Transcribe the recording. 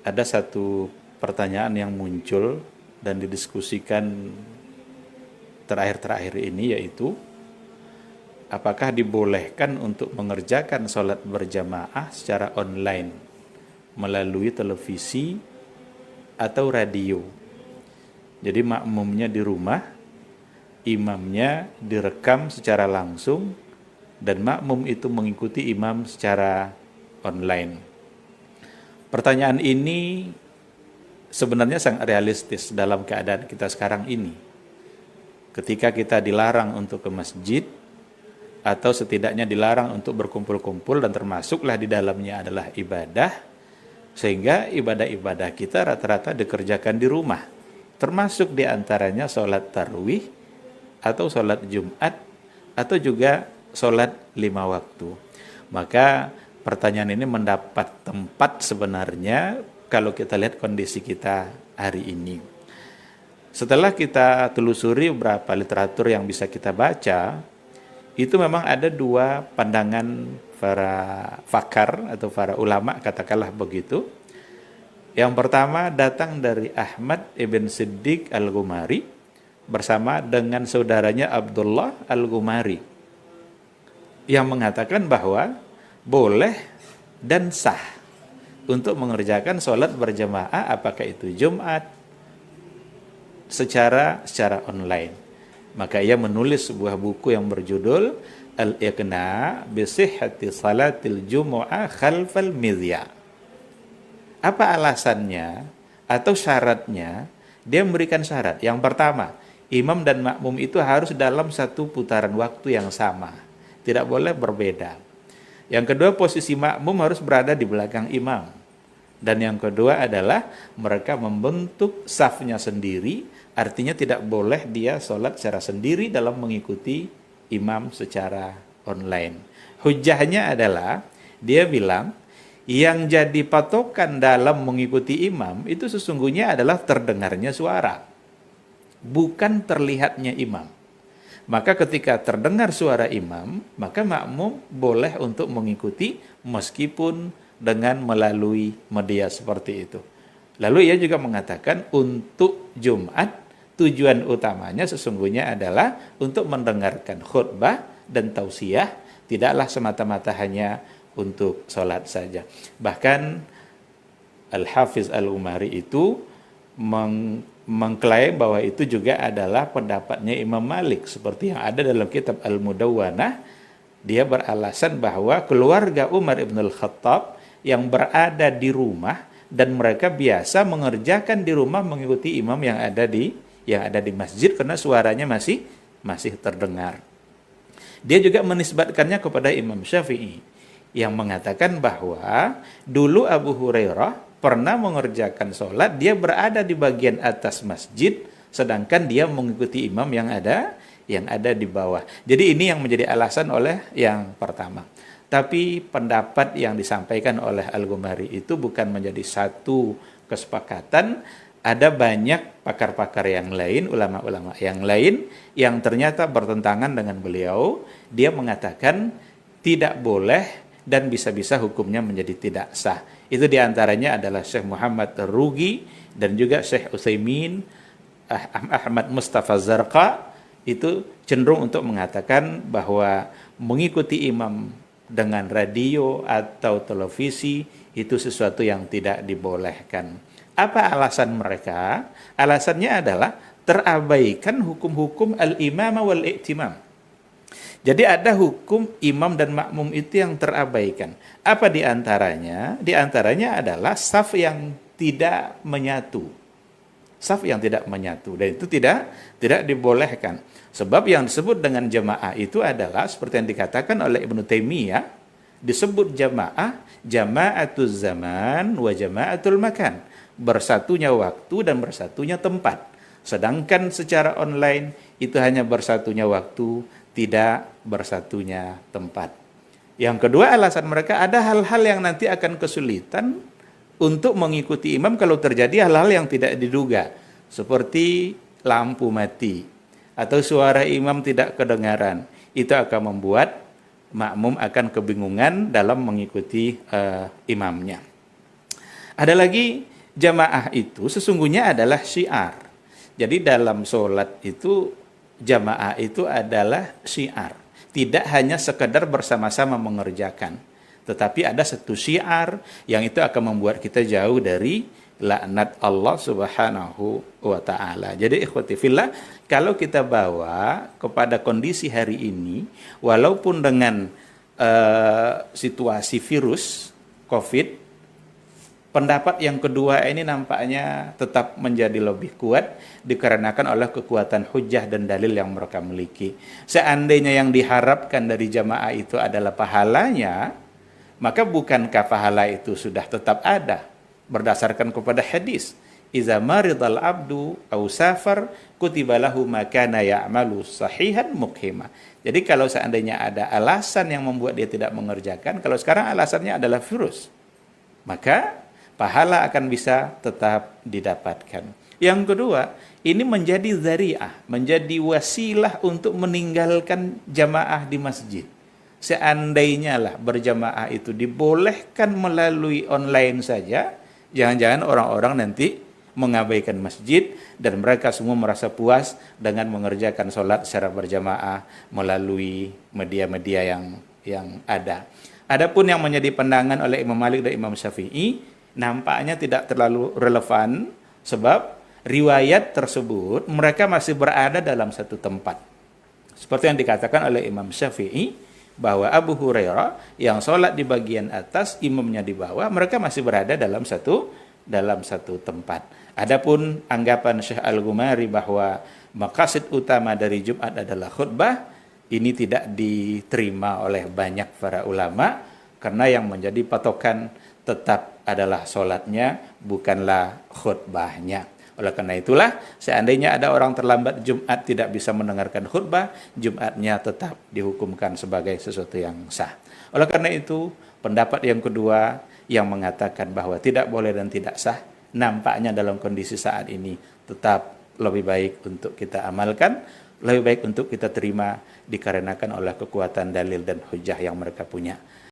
ada satu pertanyaan yang muncul dan didiskusikan terakhir-terakhir ini, yaitu apakah dibolehkan untuk mengerjakan sholat berjamaah secara online melalui televisi atau radio. Jadi makmumnya di rumah, imamnya direkam secara langsung, dan makmum itu mengikuti imam secara online. Pertanyaan ini sebenarnya sangat realistis dalam keadaan kita sekarang ini. Ketika kita dilarang untuk ke masjid, atau setidaknya dilarang untuk berkumpul-kumpul, dan termasuklah di dalamnya adalah ibadah, sehingga ibadah-ibadah kita rata-rata dikerjakan di rumah, termasuk diantaranya sholat tarawih, atau sholat Jumat, atau juga sholat 5 waktu. Maka pertanyaan ini mendapat tempat sebenarnya kalau kita lihat kondisi kita hari ini. Setelah kita telusuri beberapa literatur yang bisa kita baca, itu memang ada dua pandangan para pakar atau para ulama, katakanlah begitu. Yang pertama datang dari Ahmad ibn Siddiq al-Ghumari bersama dengan saudaranya Abdullah al-Ghumari, yang mengatakan bahwa boleh dan sah untuk mengerjakan sholat berjamaah, apakah itu Jumat, secara online. Maka ia menulis sebuah buku yang berjudul Al-Iqna' bi Sihhati Salatil Jumu'ah Khalfal Midya. Apa alasannya atau syaratnya? Dia memberikan syarat. Yang pertama, imam dan makmum itu harus dalam satu putaran waktu yang sama, tidak boleh berbeda. Yang kedua, posisi makmum harus berada di belakang imam. Dan yang kedua adalah mereka membentuk safnya sendiri, artinya tidak boleh dia sholat secara sendiri dalam mengikuti imam secara online. Hujahnya adalah, dia bilang, yang jadi patokan dalam mengikuti imam itu sesungguhnya adalah terdengarnya suara, bukan terlihatnya imam. Maka ketika terdengar suara imam, maka makmum boleh untuk mengikuti meskipun dengan melalui media seperti itu. Lalu ia juga mengatakan untuk Jumat, tujuan utamanya sesungguhnya adalah untuk mendengarkan khutbah dan tausiah, tidaklah semata-mata hanya untuk sholat saja. Bahkan Al-Hafiz Al-Umari itu mengklaim bahwa itu juga adalah pendapatnya Imam Malik, seperti yang ada dalam kitab Al-Mudawwanah. Dia beralasan bahwa keluarga Umar ibn al-Khattab yang berada di rumah dan mereka biasa mengerjakan di rumah mengikuti imam yang ada di masjid karena suaranya masih terdengar. Dia juga menisbatkannya kepada Imam Syafi'i yang mengatakan bahwa dulu Abu Hurairah pernah mengerjakan sholat, dia berada di bagian atas masjid sedangkan dia mengikuti imam yang ada di bawah. Jadi ini yang menjadi alasan oleh yang pertama. Tapi pendapat yang disampaikan oleh Al-Ghumari itu bukan menjadi satu kesepakatan. Ada banyak pakar-pakar yang lain, ulama-ulama yang lain yang ternyata bertentangan dengan beliau. Dia mengatakan tidak boleh dan bisa-bisa hukumnya menjadi tidak sah. Itu diantaranya adalah Syekh Muhammad Rugi dan juga Syekh Utsaimin, Ahmad Mustafa Zarqa, itu cenderung untuk mengatakan bahwa mengikuti imam dengan radio atau televisi itu sesuatu yang tidak dibolehkan. Apa alasan mereka? Alasannya adalah terabaikan hukum-hukum al-imamah wal-i'timam. Jadi ada hukum imam dan makmum itu yang terabaikan. Apa diantaranya? Diantaranya adalah saf yang tidak menyatu. Saf yang tidak menyatu, dan itu tidak dibolehkan. Sebab yang disebut dengan jamaah itu adalah seperti yang dikatakan oleh Ibnu Taimiyah, disebut jamaah, jama'atuz zaman wa jama'atul makan, bersatunya waktu dan bersatunya tempat. Sedangkan secara online itu hanya bersatunya waktu, tidak bersatunya tempat. Yang kedua, alasan mereka ada hal-hal yang nanti akan kesulitan untuk mengikuti imam kalau terjadi hal-hal yang tidak diduga, seperti lampu mati atau suara imam tidak kedengaran. Itu akan membuat makmum akan kebingungan dalam mengikuti imamnya. Ada lagi jamaah itu sesungguhnya adalah syiar. Jadi dalam sholat itu jamaah itu adalah syiar. Tidak hanya sekedar bersama-sama mengerjakan, tetapi ada satu syiar yang itu akan membuat kita jauh dari laknat Allah Subhanahu wa taala. Jadi ikhwati fillah, kalau kita bawa kepada kondisi hari ini, walaupun dengan situasi virus COVID, pendapat yang kedua ini nampaknya tetap menjadi lebih kuat dikarenakan oleh kekuatan hujah dan dalil yang mereka miliki. Seandainya yang diharapkan dari jamaah itu adalah pahalanya, maka bukankah pahala itu sudah tetap ada berdasarkan kepada hadis, "Iza maridal abdu aw safar kutiba lahu ma kana ya'malu sahihan muqima." Jadi kalau seandainya ada alasan yang membuat dia tidak mengerjakan, kalau sekarang alasannya adalah virus, maka pahala akan bisa tetap didapatkan. Yang kedua, ini menjadi dzari'ah, menjadi wasilah untuk meninggalkan jamaah di masjid. Seandainya lah berjamaah itu dibolehkan melalui online saja, jangan-jangan orang-orang nanti mengabaikan masjid dan mereka semua merasa puas dengan mengerjakan sholat secara berjamaah melalui media-media yang ada. Adapun yang menjadi pandangan oleh Imam Malik dan Imam Syafi'i nampaknya tidak terlalu relevan, sebab riwayat tersebut mereka masih berada dalam satu tempat. Seperti yang dikatakan oleh Imam Syafi'i, bahwa Abu Hurairah yang sholat di bagian atas, imamnya di bawah, mereka masih berada dalam satu tempat. Adapun anggapan Syekh Al-Ghumari bahwa maqasid utama dari Jumat adalah khutbah, ini tidak diterima oleh banyak para ulama, karena yang menjadi patokan tetap adalah sholatnya, bukanlah khutbahnya. Oleh karena itulah, seandainya ada orang terlambat Jumat tidak bisa mendengarkan khutbah, Jumatnya tetap dihukumkan sebagai sesuatu yang sah. Oleh karena itu, pendapat yang kedua yang mengatakan bahwa tidak boleh dan tidak sah, nampaknya dalam kondisi saat ini tetap lebih baik untuk kita amalkan, lebih baik untuk kita terima dikarenakan oleh kekuatan dalil dan hujah yang mereka punya.